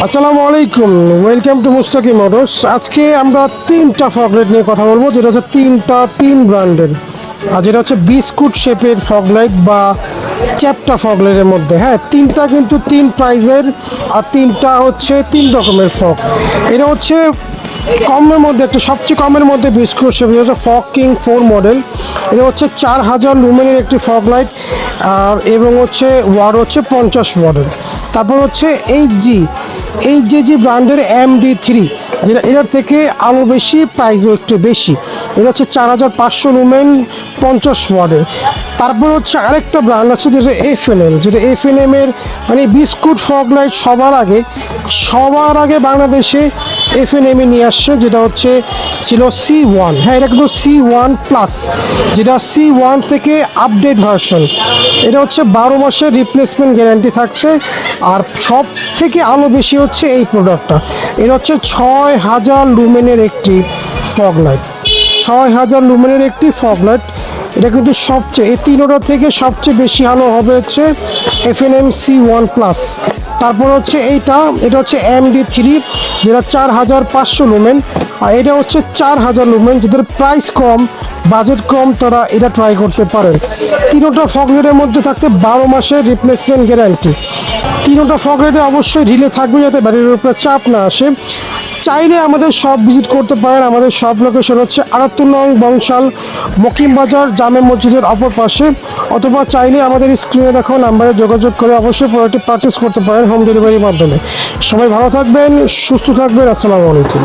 আসসালামু আলাইকুম, welcome to মুস্তাকি motors. আজকে আমরা তিনটা ফগলাইট নিয়ে কথা বলবো, যেটা হচ্ছে তিন ব্র্যান্ডের। আর যেটা হচ্ছে বিস্কুট শেপের ফগলাইট বা চ্যাপটা ফগলাইটের মধ্যে। হ্যাঁ, তিনটা কিন্তু তিন প্রাইজের, আর তিনটা হচ্ছে তিন রকমের ফগ। এটা হচ্ছে কমের মধ্যে, একটা সবচেয়ে কমের মধ্যে বিস্কুট শেপ হচ্ছে ফগ কিং 4 মডেল। এটা হচ্ছে 4000 লুমেনের একটি ফগ লাইট, আর এবং হচ্ছে ওয়াট হচ্ছে 50 মডেল। তারপর হচ্ছে এইচজি ব্র্যান্ডের MD3, যেটা এটার থেকে আরও বেশি, প্রাইসও একটু বেশি। এটা হচ্ছে 4500 লুমেন 50 ওয়াটের। তারপর হচ্ছে আরেকটা ব্র্যান্ড আছে যেটা FNM, যেটা FNM-এর মানে বিস্কুট ফগ লাইট সবার আগে বাংলাদেশে FNM-এ নিয়ে আসছে, যেটা হচ্ছে ছিল C1। হ্যাঁ, এটা কিন্তু C1 প্লাস, যেটা C1 থেকে আপডেট ভার্সন। এটা হচ্ছে 12 মাসের রিপ্লেসমেন্ট গ্যারান্টি থাকছে। আর সব থেকে আলো বেশি হচ্ছে এই প্রোডাক্টটা। এটা হচ্ছে 6000 লুমেনের একটি ফগ লাইট, 6000 লুমেনের একটি ফগ লাইট। এটা কিন্তু সবচেয়ে, এই তিনোটা থেকে সবচেয়ে বেশি আলো হবে হচ্ছে FNM C1 প্লাস। তারপর হচ্ছে এটা হচ্ছে MD3, যেটা 4500 লুমেন। আর এটা হচ্ছে 4000 লুমেন। যাদের প্রাইস কম, বাজেট কম, তারা এটা ট্রাই করতে পারেন। তিনোটা ফগলাইটের মধ্যে থাকতে 12 মাসের রিপ্লেসমেন্ট গ্যারান্টি। তিনোটা ফগলাইটে অবশ্যই রিলে থাকবে, যাতে ব্যাটারির উপরে চাপ না আসে। চাইলে আমাদের শপ ভিজিট করতে পারেন। আমাদের শপ লোকেশন হচ্ছে 78 নং বংশাল, মকিম বাজার, জামে মসজিদের অপর পাশে। অথবা চাইলে আমাদের স্ক্রিনে দেখো নাম্বারে যোগাযোগ করে অবশ্যই প্রোডাক্টটি পারচেস করতে পারেন হোম ডেলিভারির মাধ্যমে। সবাই ভালো থাকবেন, সুস্থ থাকবেন। আসসালামু আলাইকুম।